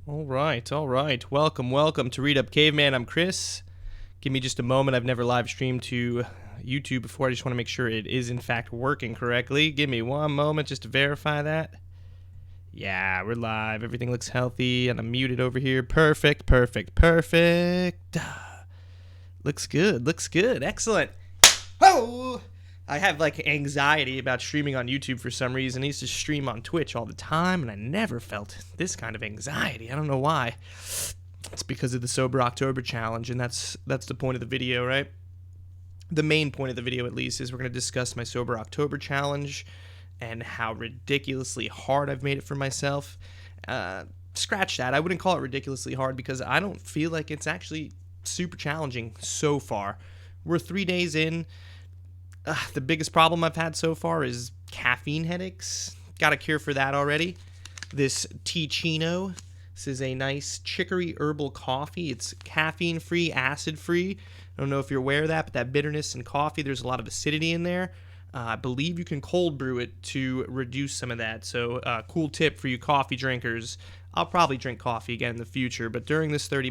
All right, all right. Welcome to Read Up Caveman. I'm Chris. Give me just a moment. I've never live streamed to YouTube before. I just want to make sure it is in fact working correctly. Give me one moment just to verify that. Yeah, we're live. Everything looks healthy, and I'm muted over here. Perfect. Looks good. Excellent. Oh! I have like anxiety about streaming on YouTube for some reason. I used to stream on Twitch all the time, and I never felt this kind of anxiety. I don't know why. It's because of the Sober October challenge, and that's the point of the video, right? The main point of the video, at least, is we're going to discuss my Sober October challenge and how ridiculously hard I've made it for myself. Scratch that. I wouldn't call it ridiculously hard because I don't feel like it's actually super challenging so far. We're 3 days in. The biggest problem I've had so far is caffeine headaches. Got a cure for that already. This Teachino. This is a nice chicory herbal coffee. It's caffeine-free, acid-free. I don't know if you're aware of that, but that bitterness in coffee, there's a lot of acidity in there. I believe you can cold brew it to reduce some of that. So, cool tip for you coffee drinkers. I'll probably drink coffee again in the future, but during this 30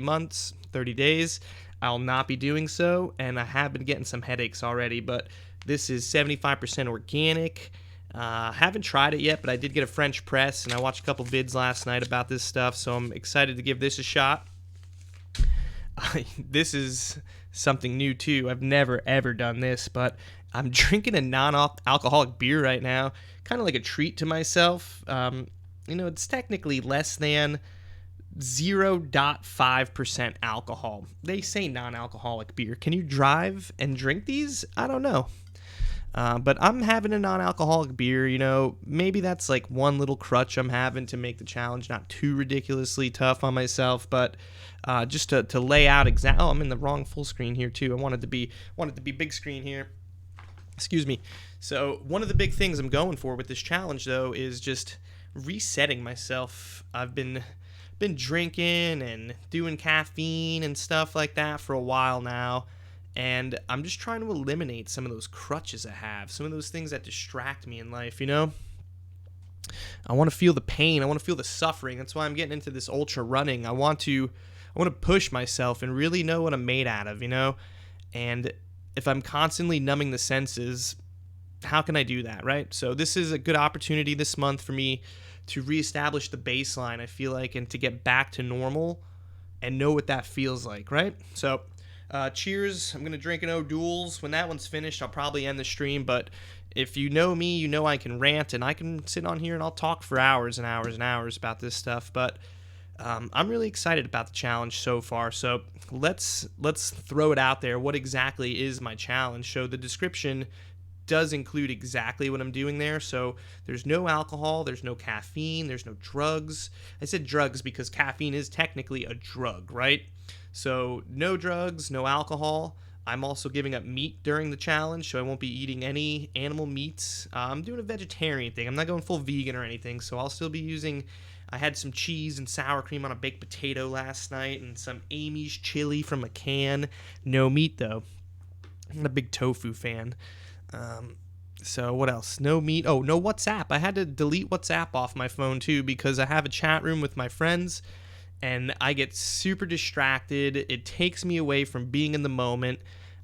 days, I'll not be doing so, and I have been getting some headaches already, but this is 75% organic. Haven't tried it yet, but I did get a French press, and I watched a couple vids last night about this stuff, so I'm excited to give this a shot. This is something new, too. I've never, ever done this, but I'm drinking a non-alcoholic beer right now, kind of like a treat to myself. It's technically less than 0.5% alcohol. They say non-alcoholic beer. Can you drive and drink these? I don't know. But I'm having a non-alcoholic beer, maybe that's like one little crutch I'm having to make the challenge not too ridiculously tough on myself, but just to lay out exactly. Oh, I'm in the wrong full screen here too. I wanted to be big screen here. Excuse me. So one of the big things I'm going for with this challenge, though, is just resetting myself. I've been drinking and doing caffeine and stuff like that for a while now. And I'm just trying to eliminate some of those crutches I have, some of those things that distract me in life, I want to feel the pain. I want to feel the suffering. That's why I'm getting into this ultra running. I want to push myself and really know what I'm made out of, And if I'm constantly numbing the senses, how can I do that, right? So this is a good opportunity this month for me to reestablish the baseline, I feel like, and to get back to normal and know what that feels like, right? So cheers. I'm going to drink an O'Doul's. When that one's finished, I'll probably end the stream, but if you know me, you know I can rant, and I can sit on here and I'll talk for hours and hours and hours about this stuff, but I'm really excited about the challenge so far, so let's throw it out there. What exactly is my challenge? So the description does include exactly what I'm doing there. So there's no alcohol, there's no caffeine, there's no drugs. I said drugs because caffeine is technically a drug, right? So no drugs, no alcohol. I'm also giving up meat during the challenge, so I won't be eating any animal meats. I'm doing a vegetarian thing. I'm not going full vegan or anything, so I'll still be using. I had some cheese and sour cream on a baked potato last night and some Amy's chili from a can. No meat, though. I'm not a big tofu fan. So what else? No meat. Oh, no WhatsApp. I had to delete WhatsApp off my phone too because I have a chat room with my friends and I get super distracted. It takes me away from being in the moment.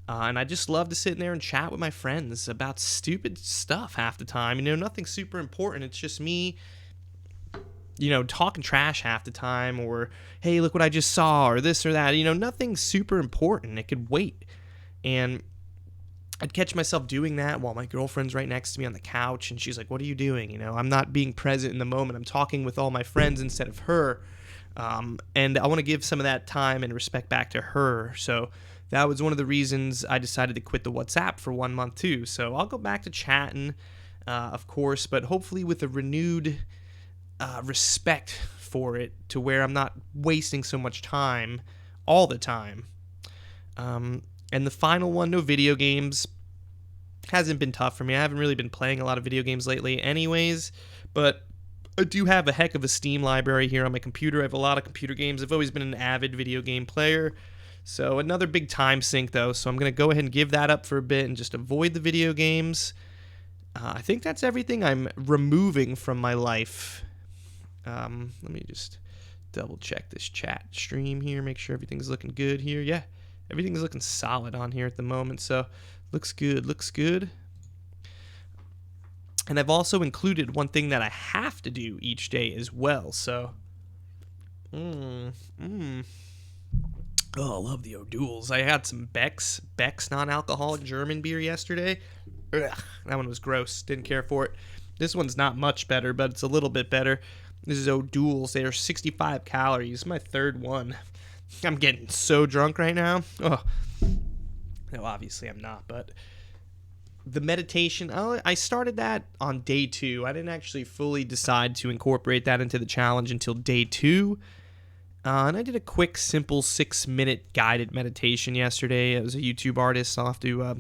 And I just love to sit in there and chat with my friends about stupid stuff half the time. Nothing super important. It's just me, talking trash half the time, or, hey, look what I just saw, or this or that. Nothing super important. It could wait. And I'd catch myself doing that while my girlfriend's right next to me on the couch, and she's like, what are you doing? I'm not being present in the moment. I'm talking with all my friends instead of her. And I want to give some of that time and respect back to her. So that was one of the reasons I decided to quit the WhatsApp for 1 month too. So I'll go back to chatting, of course, but hopefully with a renewed respect for it, to where I'm not wasting so much time all the time. And the final one, no video games. Hasn't been tough for me. I haven't really been playing a lot of video games lately anyways, but I do have a heck of a Steam library here on my computer. I have a lot of computer games. I've always been an avid video game player. So another big time sink, though, so I'm going to go ahead and give that up for a bit and just avoid the video games. I think that's everything I'm removing from my life. Let me just double check this chat stream here, make sure everything's looking good here. Yeah, everything's looking solid on here at the moment, so looks good. And I've also included one thing that I have to do each day as well, so Oh, I love the O'Douls. I had some Beck's non-alcoholic German beer yesterday. Ugh, that one was gross. Didn't care for it. This one's not much better, but it's a little bit better. This is O'Douls. They are 65 calories. My third one. I'm getting so drunk right now. Oh, no, obviously I'm not, but the meditation, I started that on day 2. I didn't actually fully decide to incorporate that into the challenge until day 2. And I did a quick, simple 6-minute guided meditation yesterday. It was a YouTube artist. I'll have to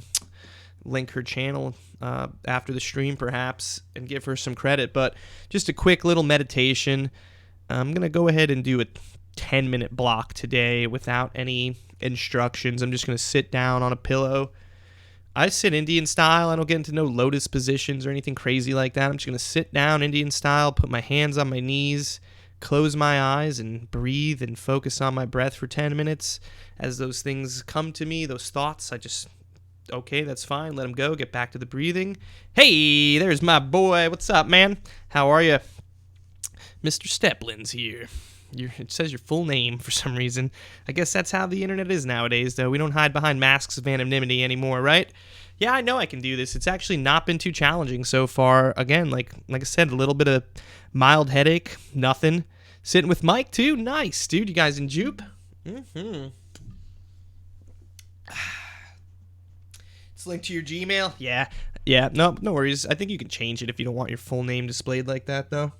link her channel after the stream, perhaps, and give her some credit. But just a quick little meditation. I'm going to go ahead and do a 10-minute block today without any instructions. I'm just going to sit down on a pillow. I sit Indian style. I don't get into no lotus positions or anything crazy like that. I'm just going to sit down Indian style, put my hands on my knees, close my eyes and breathe and focus on my breath for 10 minutes. As those things come to me, those thoughts, I just, okay, that's fine. Let them go. Get back to the breathing. Hey, there's my boy. What's up, man? How are you? Mr. Steplin's here. It says your full name for some reason. I guess that's how the internet is nowadays, though. We don't hide behind masks of anonymity anymore, right? Yeah, I know I can do this. It's actually not been too challenging so far. Again, like I said, a little bit of mild headache, nothing. Sitting with Mike, too. Nice, dude. You guys in Jupe? Mm-hmm. It's linked to your Gmail? Yeah. No worries. I think you can change it if you don't want your full name displayed like that, though.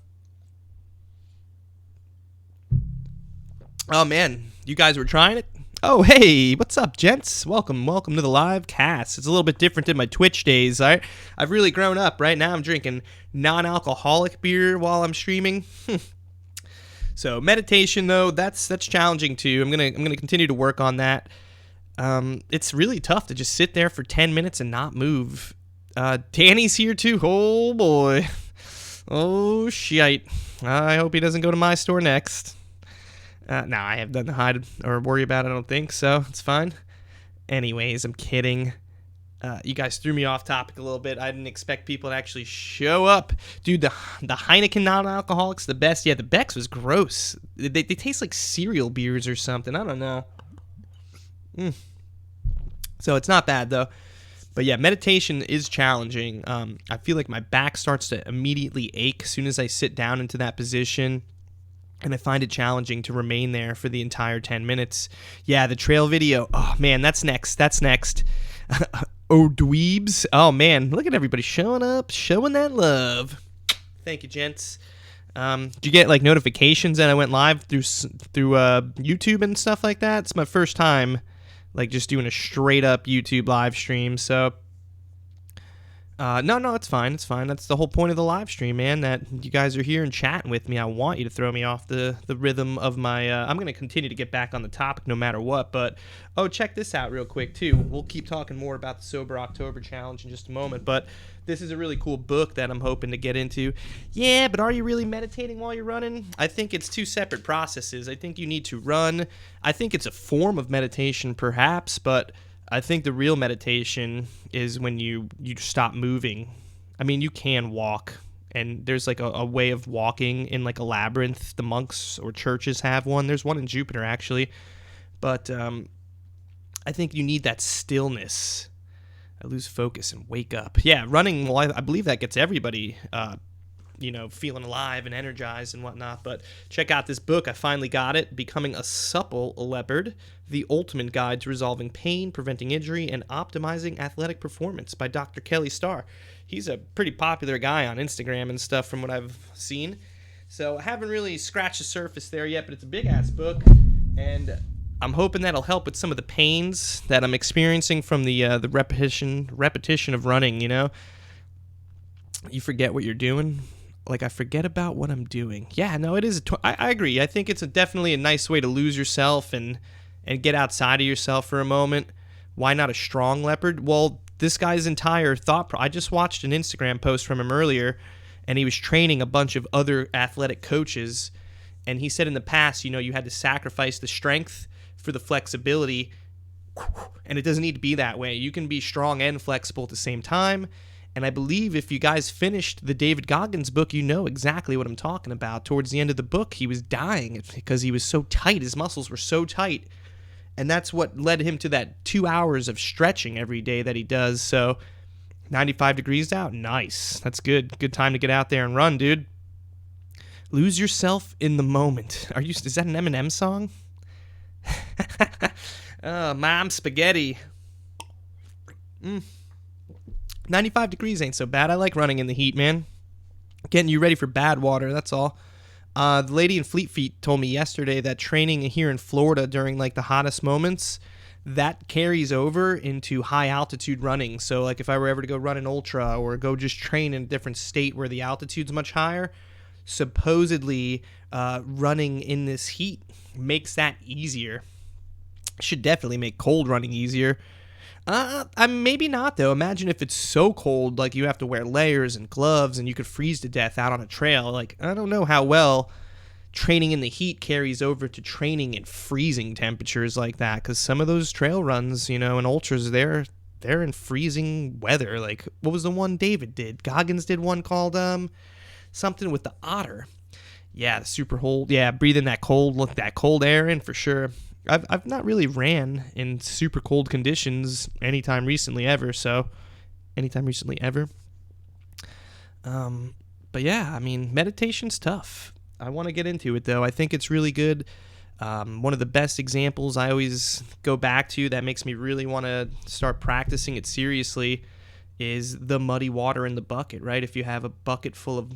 Oh, man. You guys were trying it? Oh, hey, what's up, gents? Welcome to the live cast. It's a little bit different than my Twitch days. I've really grown up. Right now I'm drinking non-alcoholic beer while I'm streaming. So meditation, though, that's challenging too. I'm gonna continue to work on that. It's really tough to just sit there for 10 minutes and not move. Danny's here too. Oh boy. Oh shite. I hope he doesn't go to my store next. No, I have nothing to hide or worry about, I don't think, so it's fine. Anyways, I'm kidding. You guys threw me off topic a little bit. I didn't expect people to actually show up. Dude, the Heineken non-alcoholic's the best. Yeah, the Beck's was gross. They taste like cereal beers or something. I don't know. So it's not bad, though. But yeah, meditation is challenging. I feel like my back starts to immediately ache as soon as I sit down into that position. And I find it challenging to remain there for the entire 10 minutes. Yeah, the trail video. Oh, man, that's next. Oh, dweebs. Oh, man, look at everybody showing up, showing that love. Thank you, gents. Did you get, like, notifications that I went live through YouTube and stuff like that? It's my first time, like, just doing a straight-up YouTube live stream, so... No, it's fine. That's the whole point of the live stream, man, that you guys are here and chatting with me. I want you to throw me off the rhythm of my... I'm going to continue to get back on the topic no matter what, but... Oh, check this out real quick, too. We'll keep talking more about the Sober October Challenge in just a moment, but this is a really cool book that I'm hoping to get into. Yeah, but are you really meditating while you're running? I think it's two separate processes. I think you need to run. I think it's a form of meditation, perhaps, but... I think the real meditation is when you stop moving. I mean, you can walk, and there's like a way of walking in like a labyrinth. The monks or churches have one. There's one in Jupiter, actually. But I think you need that stillness. I lose focus and wake up. Yeah, running, well, I believe that gets everybody feeling alive and energized and whatnot. But check out this book. I finally got it. Becoming a Supple Leopard, The Ultimate Guide to Resolving Pain, Preventing Injury, and Optimizing Athletic Performance by Dr. Kelly Starr. He's a pretty popular guy on Instagram and stuff from what I've seen. So I haven't really scratched the surface there yet, but it's a big-ass book. And I'm hoping that'll help with some of the pains that I'm experiencing from the repetition of running, you know? You forget what you're doing. Like, I forget about what I'm doing. Yeah, no, it is. I agree. I think it's definitely a nice way to lose yourself and get outside of yourself for a moment. Why not a strong leopard? Well, this guy's entire I just watched an Instagram post from him earlier, and he was training a bunch of other athletic coaches. And he said in the past, you had to sacrifice the strength for the flexibility, and it doesn't need to be that way. You can be strong and flexible at the same time. And I believe if you guys finished the David Goggins book, you know exactly what I'm talking about. Towards the end of the book, he was dying because he was so tight. His muscles were so tight. And that's what led him to that 2 hours of stretching every day that he does. So 95 degrees out, nice. That's good. Good time to get out there and run, dude. Lose yourself in the moment. Is that an Eminem song? Mom spaghetti. 95 degrees ain't so bad. I like running in the heat, man. Getting you ready for bad water, that's all. The lady in Fleet Feet told me yesterday that training here in Florida during like the hottest moments, that carries over into high altitude running. So like if I were ever to go run an ultra or go just train in a different state where the altitude's much higher, supposedly running in this heat makes that easier. Should definitely make cold running easier. Maybe not though. Imagine if it's so cold, like you have to wear layers and gloves and you could freeze to death out on a trail. Like, I don't know how well training in the heat carries over to training in freezing temperatures like that, because some of those trail runs, and ultras, they're in freezing weather. Like, what was the one David did? Goggins did one called something with the otter. Yeah, the super cold. Yeah, breathing that cold air in for sure. I've not really ran in super cold conditions anytime recently ever. But yeah, I mean, meditation's tough. I want to get into it though. I think it's really good. One of the best examples I always go back to that makes me really want to start practicing it seriously is the muddy water in the bucket, right? If you have a bucket full of,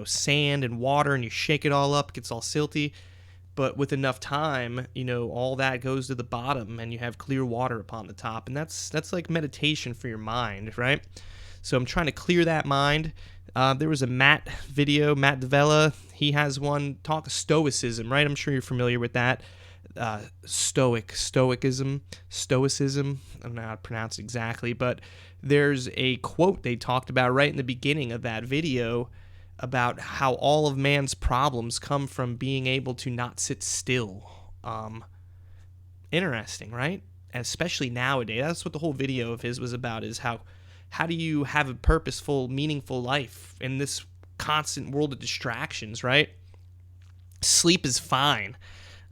sand and water and you shake it all up, it gets all silty. But with enough time, all that goes to the bottom and you have clear water upon the top. And that's like meditation for your mind, right? So I'm trying to clear that mind. There was a Matt video, Matt Davella. He has one talk of stoicism, right? I'm sure you're familiar with that. Stoicism. I don't know how to pronounce it exactly, but there's a quote they talked about right in the beginning of that video about how all of man's problems come from being able to not sit still. Interesting, right? Especially nowadays. That's what the whole video of his was about, is how do you have a purposeful, meaningful life in this constant world of distractions, right? Sleep is fine.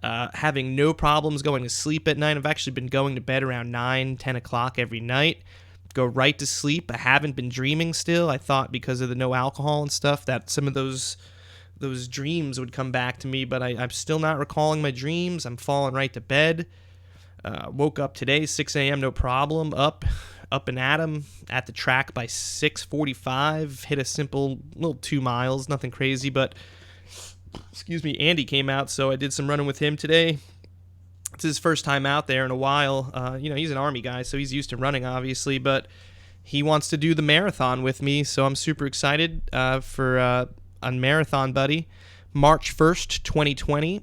Having no problems going to sleep at night. I've actually been going to bed around 9, 10 o'clock every night. Go right to sleep. I haven't been dreaming still. I thought because of the no alcohol and stuff that some of those dreams would come back to me, but I'm still not recalling my dreams. I'm falling right to bed. Woke up today, 6 a.m., no problem. Up and at 'em at the track by 6:45. Hit a simple little 2 miles, nothing crazy, but Andy came out, so I did some running with him today. It's his first time out there in a while. He's an Army guy, so he's used to running, obviously, but he wants to do the marathon with me, so I'm super excited for a marathon buddy. March 1st, 2020.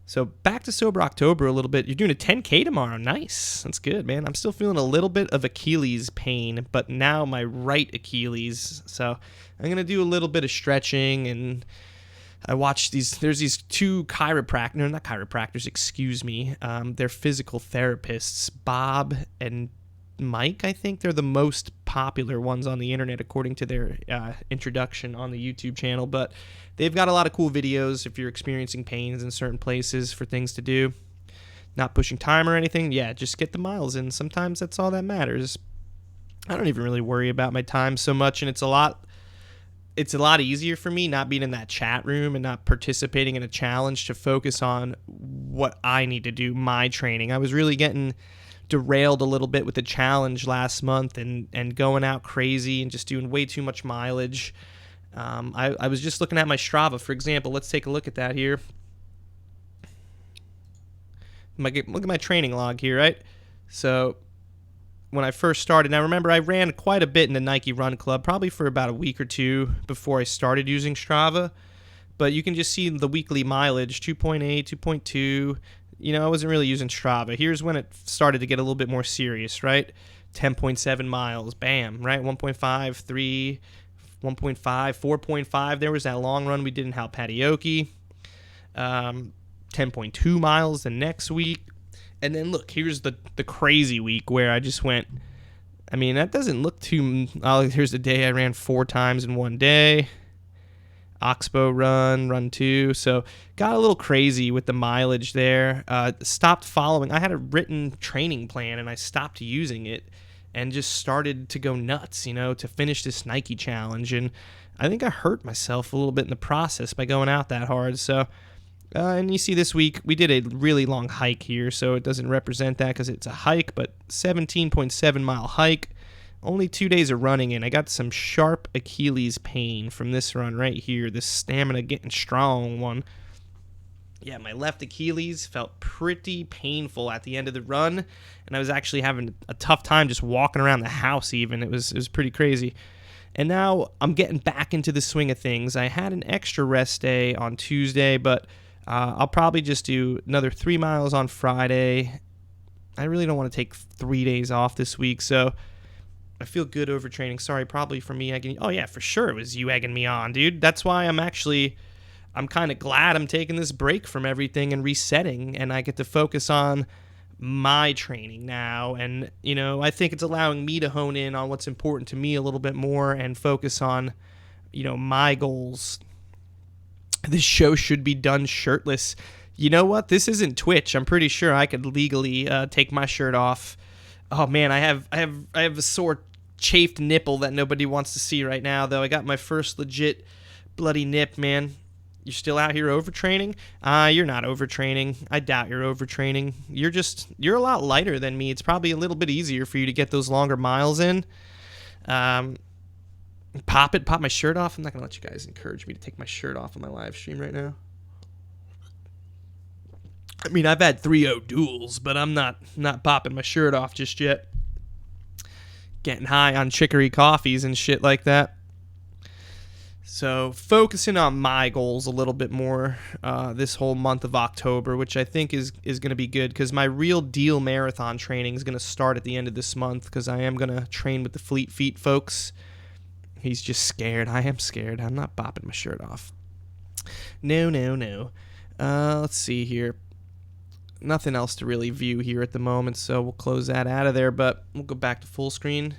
So back to Sober October a little bit. You're doing a 10K tomorrow. Nice. That's good, man. I'm still feeling a little bit of Achilles pain, but now my right Achilles. So I'm going to do a little bit of stretching, and I watched there's these two not chiropractors, excuse me. They're physical therapists, Bob and Mike, I think. They're the most popular ones on the internet according to their introduction on the YouTube channel, but they've got a lot of cool videos if you're experiencing pains in certain places for things to do. Not pushing time or anything. Yeah, just get the miles in. Sometimes that's all that matters. I don't even really worry about my time so much, and it's a lot easier for me not being in that chat room and not participating in a challenge to focus on what I need to do, my training. I was really getting derailed a little bit with the challenge last month and going out crazy and just doing way too much mileage. I was just looking at my Strava, for example. Let's take a look at that here. Look at my training log here, right? So when I first started, now remember I ran quite a bit in the Nike Run Club, probably for about a week or two before I started using Strava. But you can just see the weekly mileage, 2.8, 2.2. I wasn't really using Strava. Here's when it started to get a little bit more serious, right? 10.7 miles, bam, right? 1.5, 3, 1.5, 4.5. There was that long run we did in Halpatioke. 10.2 miles the next week. And then look, here's the crazy week where I just went, I mean, that doesn't look too, here's the day I ran 4 times in one day. Oxbow run 2. So got a little crazy with the mileage there. Stopped following. I had a written training plan and I stopped using it and just started to go nuts, to finish this Nike challenge. And I think I hurt myself a little bit in the process by going out that hard. So, and you see this week, we did a really long hike here, so it doesn't represent that because it's a hike, but 17.7 mile hike. Only 2 days of running in. I got some sharp Achilles pain from this run right here, this stamina getting strong one. Yeah, my left Achilles felt pretty painful at the end of the run, and I was actually having a tough time just walking around the house even. It was pretty crazy. And now I'm getting back into the swing of things. I had an extra rest day on Tuesday, but I'll probably just do another 3 miles on Friday. I really don't want to take 3 days off this week, so I feel good overtraining. Sorry, probably for me egging. Oh yeah, for sure it was you egging me on, dude. That's why I'm kind of glad I'm taking this break from everything and resetting, and I get to focus on my training now. And I think it's allowing me to hone in on what's important to me a little bit more and focus on my goals. This show should be done shirtless. You know what? This isn't Twitch. I'm pretty sure I could legally take my shirt off. Oh man, I have a sore chafed nipple that nobody wants to see right now, though. I got my first legit bloody nip, man. You're still out here overtraining? You're not overtraining. I doubt you're overtraining. You're a lot lighter than me. It's probably a little bit easier for you to get those longer miles in. Pop my shirt off. I'm not gonna let you guys encourage me to take my shirt off on my live stream right now. I mean, I've had 3-0 duels, but I'm not popping my shirt off just yet. Getting high on chicory coffees and shit like that. So focusing on my goals a little bit more this whole month of October, which I think is going to be good because my real deal marathon training is going to start at the end of this month because I am going to train with the Fleet Feet folks. He's just scared. I am scared. I'm not popping my shirt off. No. Let's see here. Nothing else to really view here at the moment, so we'll close that out of there, but we'll go back to full screen.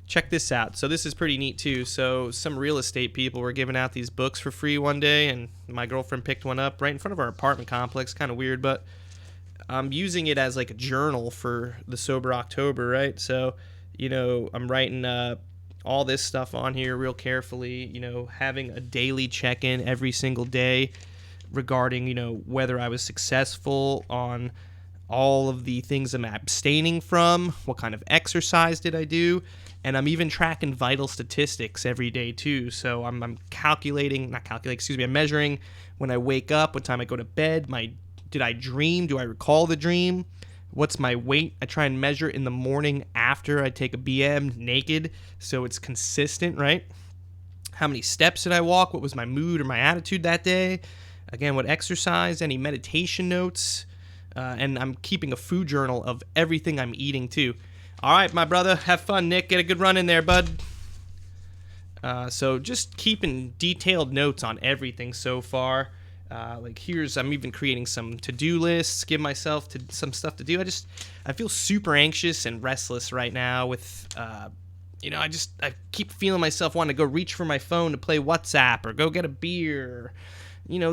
Check this out. So this is pretty neat too. So some real estate people were giving out these books for free one day, and my girlfriend picked one up right in front of our apartment complex. Kind of weird, but I'm using it as like a journal for the Sober October, right? So, I'm writing all this stuff on here real carefully, having a daily check-in every single day regarding, whether I was successful on all of the things I'm abstaining from, what kind of exercise did I do, and I'm even tracking vital statistics every day too. So I'm I'm measuring when I wake up, what time I go to bed, did I dream, do I recall the dream, what's my weight. I try and measure in the morning after I take a BM naked so it's consistent, right? How many steps did I walk, what was my mood or my attitude that day. Again, what exercise, any meditation notes, and I'm keeping a food journal of everything I'm eating too. All right, my brother, have fun, Nick. Get a good run in there, bud. So just keeping detailed notes on everything so far. I'm even creating some to-do lists, give myself some stuff to do. I feel super anxious and restless right now with, I keep feeling myself wanting to go reach for my phone to play WhatsApp or go get a beer.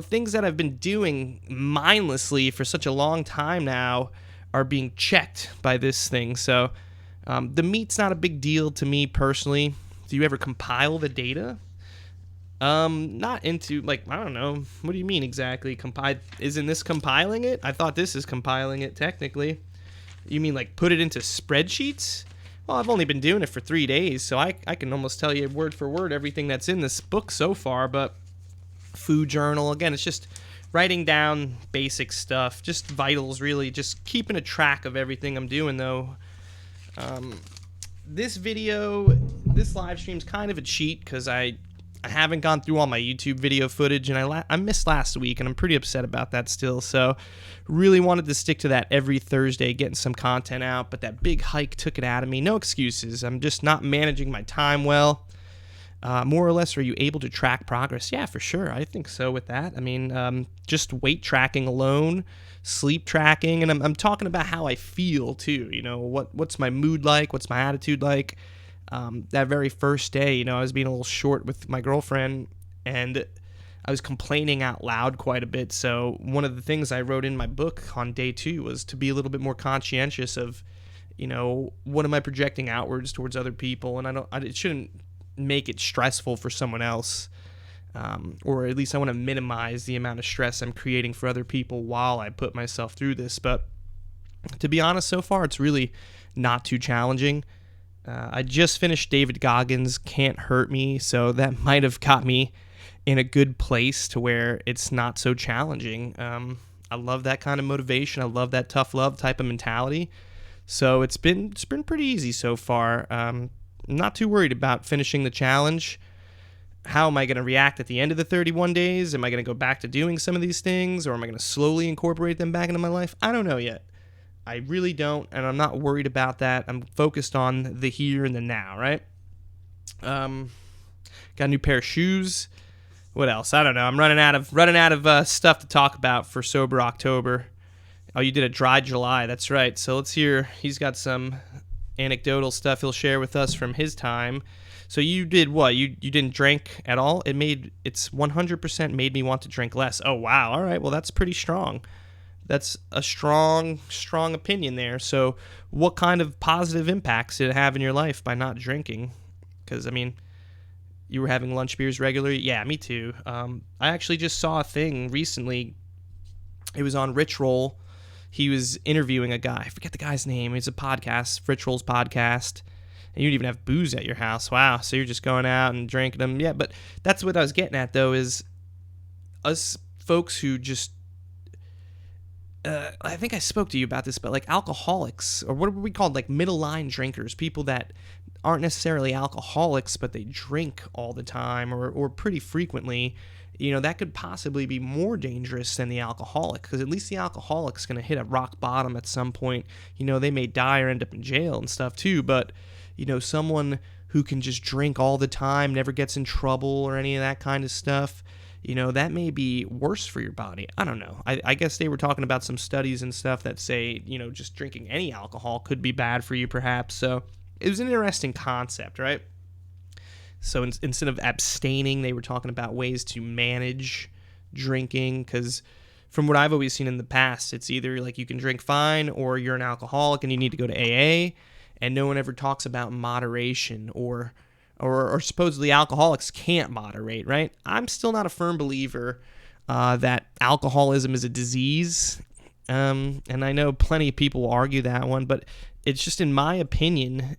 Things that I've been doing mindlessly for such a long time now are being checked by this thing. So the meat's not a big deal to me personally. Do you ever compile the data? Not into, I don't know. What do you mean exactly? Isn't this compiling it? I thought this is compiling it technically. You mean put it into spreadsheets? Well, I've only been doing it for 3 days, so I can almost tell you word for word everything that's in this book so far, but food journal, again, it's just writing down basic stuff, just vitals, really, just keeping a track of everything I'm doing, though. This live stream's kind of a cheat because I haven't gone through all my YouTube video footage, and I missed last week, and I'm pretty upset about that still, so really wanted to stick to that every Thursday, getting some content out, but that big hike took it out of me. No excuses. I'm just not managing my time well. more or less, are you able to track progress? Yeah, for sure. I think so with that. I mean, just weight tracking alone, sleep tracking, and I'm talking about how I feel too. What's my mood like? What's my attitude like? That very first day, I was being a little short with my girlfriend, and I was complaining out loud quite a bit. So one of the things I wrote in my book on day 2 was to be a little bit more conscientious of, what am I projecting outwards towards other people, and it shouldn't make it stressful for someone else, or at least I want to minimize the amount of stress I'm creating for other people while I put myself through this. But to be honest, so far it's really not too challenging. I just finished David Goggins' Can't Hurt Me, so that might have got me in a good place to where it's not so challenging. I love that kind of motivation. I love that tough love type of mentality. So it's been pretty easy so far. Not too worried about finishing the challenge. How am I going to react at the end of the 31 days? Am I going to go back to doing some of these things, or am I going to slowly incorporate them back into my life? I don't know yet. I really don't, and I'm not worried about that. I'm focused on the here and the now, right? Got a new pair of shoes. What else? I don't know. I'm running out of stuff to talk about for Sober October. Oh, you did a dry July. That's right. So let's hear. He's got some anecdotal stuff he'll share with us from his time. So you did what? You didn't drink at all? It's 100% made me want to drink less. Oh, wow. All right. Well, that's pretty strong. That's a strong opinion there. So what kind of positive impacts did it have in your life by not drinking? Because, I mean, you were having lunch beers regularly? Yeah, me too. I actually just saw a thing recently. It was on Rich Roll. He was interviewing a guy. I forget the guy's name. It's a podcast, Rich Roll's podcast. And you don't even have booze at your house. Wow. So you're just going out and drinking them. Yeah, but that's what I was getting at, though, is us folks who just... I think I spoke to you about this, but like alcoholics, or what are we called, like middle line drinkers, people that aren't necessarily alcoholics, but they drink all the time or pretty frequently, that could possibly be more dangerous than the alcoholic, because at least the alcoholic's going to hit a rock bottom at some point. They may die or end up in jail and stuff too, but, someone who can just drink all the time, never gets in trouble or any of that kind of stuff, that may be worse for your body. I don't know. I guess they were talking about some studies and stuff that say, just drinking any alcohol could be bad for you perhaps. So it was an interesting concept, right? So instead of abstaining, they were talking about ways to manage drinking, because from what I've always seen in the past, it's either like you can drink fine or you're an alcoholic and you need to go to AA, and no one ever talks about moderation or supposedly alcoholics can't moderate, right? I'm still not a firm believer that alcoholism is a disease, and I know plenty of people will argue that one, but it's just, in my opinion,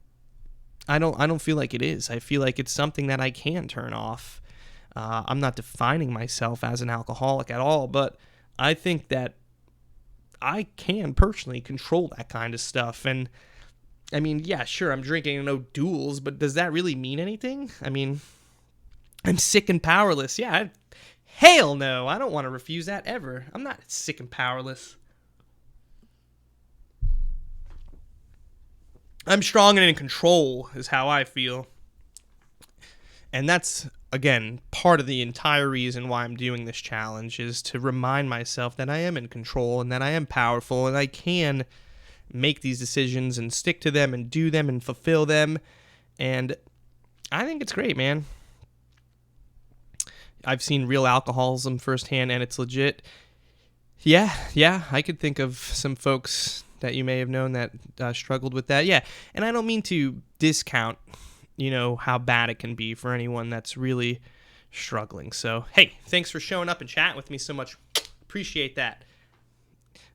I don't feel like it is. I feel like it's something that I can turn off. I'm not defining myself as an alcoholic at all, but I think that I can personally control that kind of stuff. And I mean, yeah, sure, I'm drinking no duels, but does that really mean anything? I mean, I'm sick and powerless. Yeah, hell no. I don't want to refuse that ever. I'm not sick and powerless. I'm strong and in control is how I feel. And that's, again, part of the entire reason why I'm doing this challenge, is to remind myself that I am in control and that I am powerful and I can make these decisions and stick to them and do them and fulfill them. And I think it's great, man. I've seen real alcoholism firsthand, and it's legit. Yeah, I could think of some folks that you may have known that struggled with that. Yeah, and I don't mean to discount, how bad it can be for anyone that's really struggling. So, hey, thanks for showing up and chatting with me so much. Appreciate that.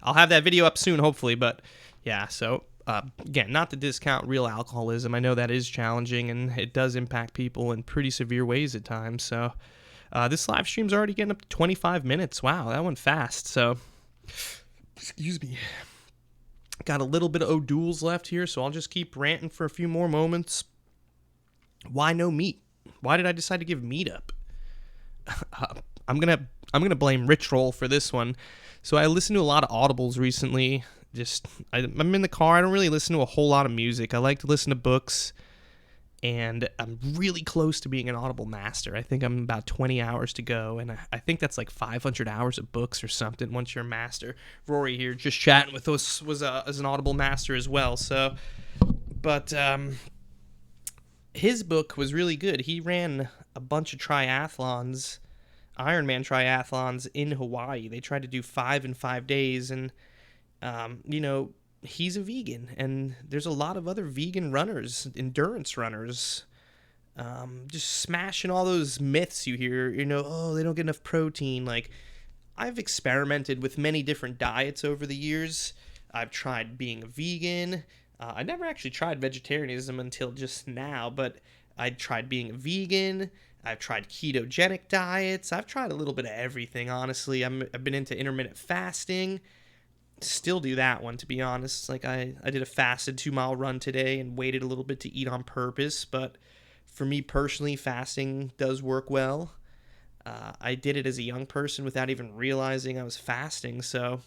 I'll have that video up soon, hopefully, but yeah, so again, not to discount real alcoholism. I know that is challenging, and it does impact people in pretty severe ways at times. So this live stream's already getting up to 25 minutes. Wow, that went fast. So, excuse me. Got a little bit of O'Doul's left here, so I'll just keep ranting for a few more moments. Why no meat? Why did I decide to give meat up? I'm gonna blame Rich Roll for this one. So I listened to a lot of audibles recently. I'm in the car. I don't really listen to a whole lot of music. I like to listen to books, and I'm really close to being an Audible master. I think I'm about 20 hours to go, and I think that's like 500 hours of books or something once you're a master. Rory here, just chatting with us, was as an Audible master as well. So, but his book was really good. He ran a bunch of triathlons, Ironman triathlons in Hawaii. They tried to do 5 in 5 days, and he's a vegan, and there's a lot of other vegan runners, endurance runners, just smashing all those myths you hear, oh, they don't get enough protein. Like, I've experimented with many different diets over the years. I've tried being a vegan. I never actually tried vegetarianism until just now, but I tried being a vegan. I've tried ketogenic diets. I've tried a little bit of everything, honestly. I've been into intermittent fasting. Still do that one, to be honest. Like, I did a fasted 2-mile run today and waited a little bit to eat on purpose, but for me personally, fasting does work well. I did it as a young person without even realizing I was fasting, so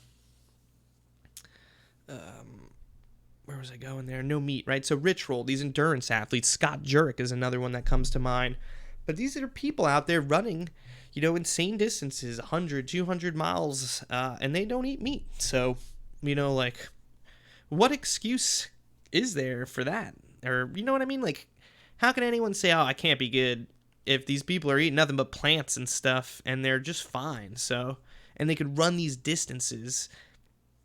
where was I going there? No meat, right? So Rich Roll, these endurance athletes, Scott Jurek is another one that comes to mind, but these are people out there running insane distances, 100, 200 miles, and they don't eat meat. So, like, what excuse is there for that? Or, you know what I mean? Like, how can anyone say, oh, I can't be good if these people are eating nothing but plants and stuff, and they're just fine, so, and they could run these distances?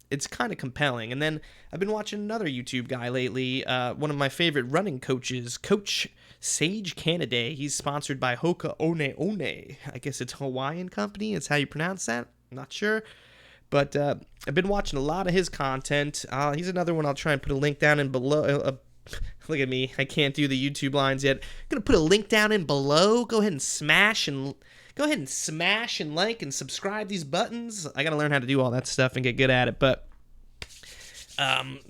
It's kind of compelling. And then I've been watching another YouTube guy lately, one of my favorite running coaches, Coach Sage Canaday. He's sponsored by Hoka One One. I guess it's a Hawaiian company. It's how you pronounce that. I'm not sure. But I've been watching a lot of his content. He's another one I'll try and put a link down in below. Look at me. I can't do the YouTube lines yet. I'm going to put a link down in below. Go ahead and smash and like and subscribe these buttons. I got to learn how to do all that stuff and get good at it. But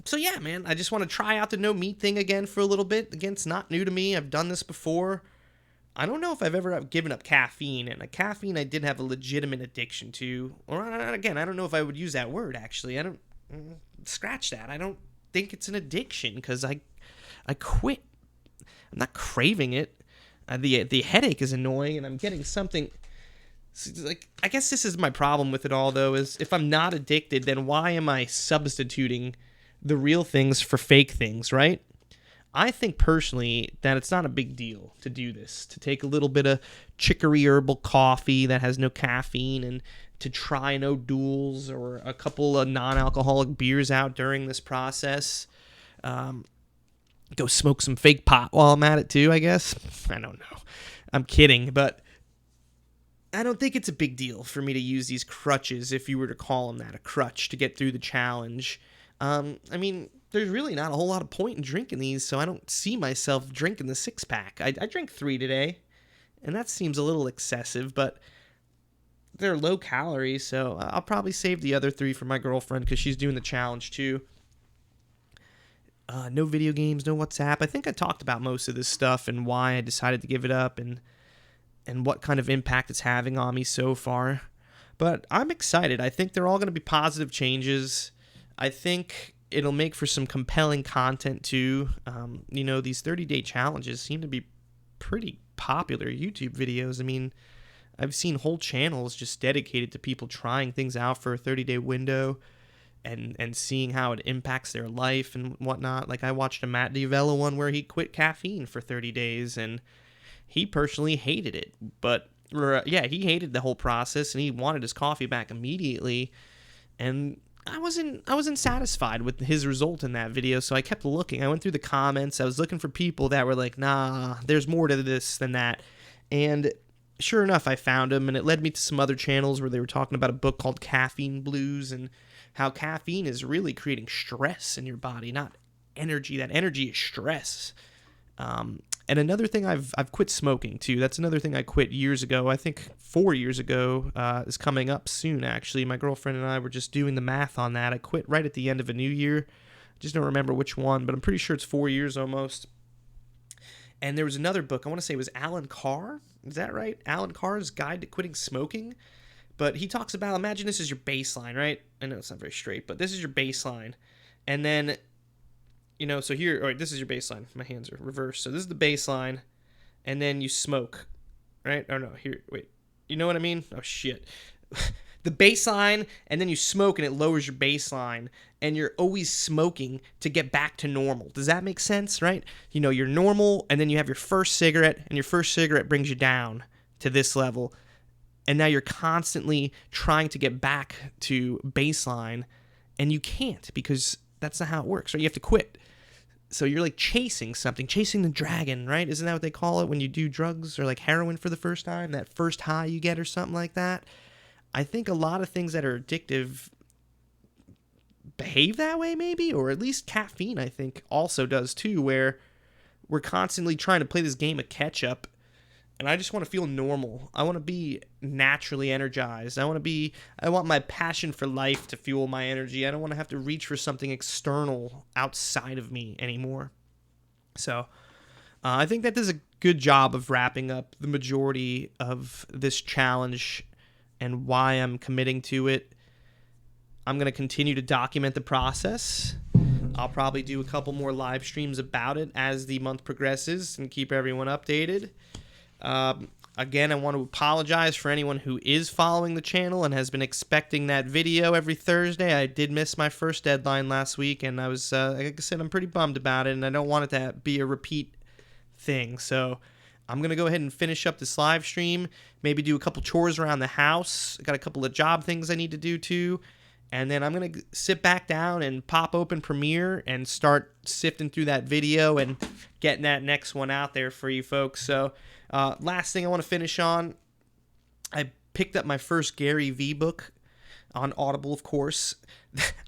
so yeah, man, I just want to try out the no meat thing again for a little bit. Again, it's not new to me. I've done this before. I don't know if I've ever given up caffeine, and caffeine I did have a legitimate addiction to. Or again, I don't know if I would use that word, actually. I don't scratch that. I don't think it's an addiction because I quit. I'm not craving it. The headache is annoying, and I'm getting something. Like, I guess this is my problem with it all, though, is if I'm not addicted, then why am I substituting the real things for fake things, right? I think personally that it's not a big deal to do this, to take a little bit of chicory herbal coffee that has no caffeine and to try no duels or a couple of non-alcoholic beers out during this process. Go smoke some fake pot while I'm at it too, I guess. I don't know. I'm kidding, but I don't think it's a big deal for me to use these crutches, if you were to call them that, a crutch, to get through the challenge. I mean, there's really not a whole lot of point in drinking these, so I don't see myself drinking the 6-pack. I drank 3 today, and that seems a little excessive, but they're low calorie, so I'll probably save the other 3 for my girlfriend because she's doing the challenge too. No video games, no WhatsApp. I think I talked about most of this stuff and why I decided to give it up and what kind of impact it's having on me so far. But I'm excited. I think they're all going to be positive changes. I think it'll make for some compelling content too. These 30-day challenges seem to be pretty popular YouTube videos. I mean, I've seen whole channels just dedicated to people trying things out for a 30-day window and seeing how it impacts their life and whatnot. Like, I watched a Matt D'Avella one where he quit caffeine for 30 days, and he personally hated it. He hated the whole process, and he wanted his coffee back immediately. And I wasn't satisfied with his result in that video, so I kept looking. I went through the comments. I was looking for people that were like, nah, there's more to this than that. And sure enough, I found them, and it led me to some other channels where they were talking about a book called Caffeine Blues and how caffeine is really creating stress in your body, not energy. That energy is stress. And another thing, I've quit smoking too. That's another thing I quit years ago. I think 4 years ago, is coming up soon, actually. My girlfriend and I were just doing the math on that. I quit right at the end of a new year. Just don't remember which one, but I'm pretty sure it's 4 years almost. And there was another book, I want to say it was Alan Carr. Is that right? Alan Carr's Guide to Quitting Smoking. But he talks about, imagine this is your baseline, right? I know it's not very straight, but this is your baseline. And then So here, all right, this is your baseline. My hands are reversed. So this is the baseline, and then you smoke, right? Oh no, here, wait. You know what I mean? Oh shit. The baseline, and then you smoke, and it lowers your baseline, and you're always smoking to get back to normal. Does that make sense, right? You're normal, and then you have your first cigarette, and your first cigarette brings you down to this level, and now you're constantly trying to get back to baseline, and you can't because that's not how it works, right? You have to quit. So you're like chasing something, chasing the dragon, right? Isn't that what they call it when you do drugs or like heroin for the first time? That first high you get or something like that? I think a lot of things that are addictive behave that way maybe, or at least caffeine I think also does too, where we're constantly trying to play this game of catch up, and I just want to feel normal. I want to be naturally energized. I want my passion for life to fuel my energy. I don't want to have to reach for something external outside of me anymore. So I think that does a good job of wrapping up the majority of this challenge and why I'm committing to it. I'm going to continue to document the process. I'll probably do a couple more live streams about it as the month progresses and keep everyone updated. Again, I want to apologize for anyone who is following the channel and has been expecting that video every Thursday. I did miss my first deadline last week, and I was, like I said, I'm pretty bummed about it, and I don't want it to be a repeat thing. So I'm going to go ahead and finish up this live stream, maybe do a couple chores around the house. I got a couple of job things I need to do too. And then I'm going to sit back down and pop open Premiere and start sifting through that video and getting that next one out there for you folks. So last thing I want to finish on, I picked up my first Gary Vee book on Audible, of course.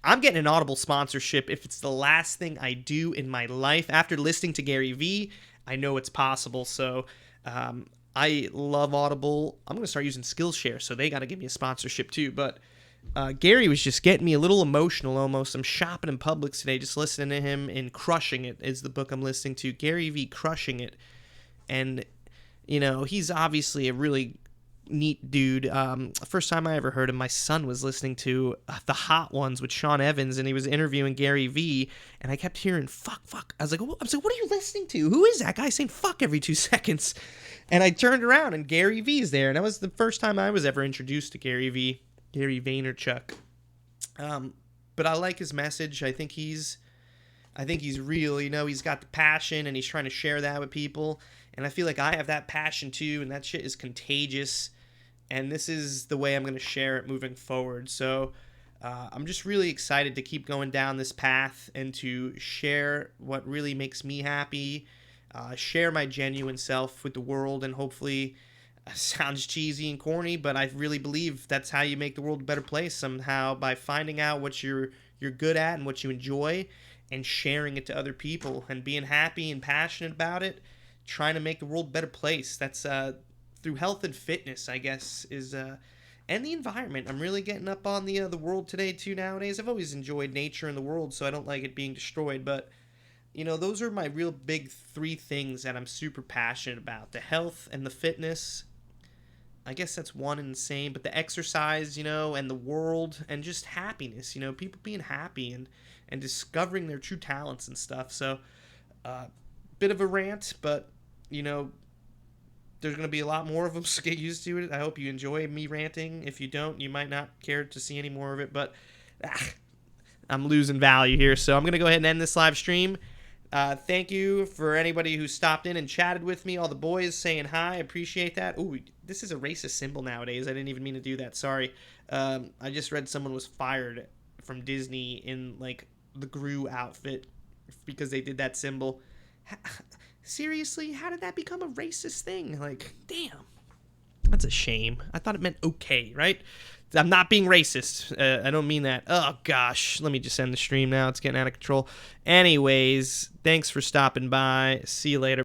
I'm getting an Audible sponsorship if it's the last thing I do in my life. After listening to Gary Vee, I know it's possible. So I love Audible. I'm going to start using Skillshare, so they got to give me a sponsorship too. But Gary was just getting me a little emotional almost. I'm shopping in Publix today, just listening to him, and Crushing It is the book I'm listening to. Gary Vee, Crushing It. And, he's obviously a really neat dude. First time I ever heard him, my son was listening to The Hot Ones with Sean Evans, and he was interviewing Gary Vee, and I kept hearing, fuck. I was like, what are you listening to? Who is that guy saying fuck every 2 seconds? And I turned around, and Gary Vee's there, and that was the first time I was ever introduced to Gary Vee. Gary Vaynerchuk. But I like his message. I think he's real. He's got the passion, and he's trying to share that with people. And I feel like I have that passion too, and that shit is contagious. And this is the way I'm going to share it moving forward. So I'm just really excited to keep going down this path and to share what really makes me happy, share my genuine self with the world, and hopefully, sounds cheesy and corny, but I really believe that's how you make the world a better place somehow, by finding out what you're good at and what you enjoy and sharing it to other people and being happy and passionate about it, trying to make the world a better place. That's through health and fitness, I guess, is and the environment. I'm really getting up on the world today too nowadays. I've always enjoyed nature and the world, so I don't like it being destroyed, but those are my real big 3 things that I'm super passionate about: the health and the fitness. I guess that's one and the same, but the exercise, and the world, and just happiness, people being happy and discovering their true talents and stuff. So, bit of a rant, but, there's going to be a lot more of them, so get used to it. I hope you enjoy me ranting. If you don't, you might not care to see any more of it, but I'm losing value here, so I'm going to go ahead and end this live stream. Thank you for anybody who stopped in and chatted with me, all the boys saying hi. I appreciate that. Ooh, this is a racist symbol nowadays. I didn't even mean to do that. Sorry. I just read someone was fired from Disney in like the Gru outfit because they did that symbol. Seriously, how did that become a racist thing? Like, damn. That's a shame. I thought it meant okay, right? I'm not being racist. I don't mean that. Oh, gosh. Let me just end the stream now. It's getting out of control. Anyways, thanks for stopping by. See you later.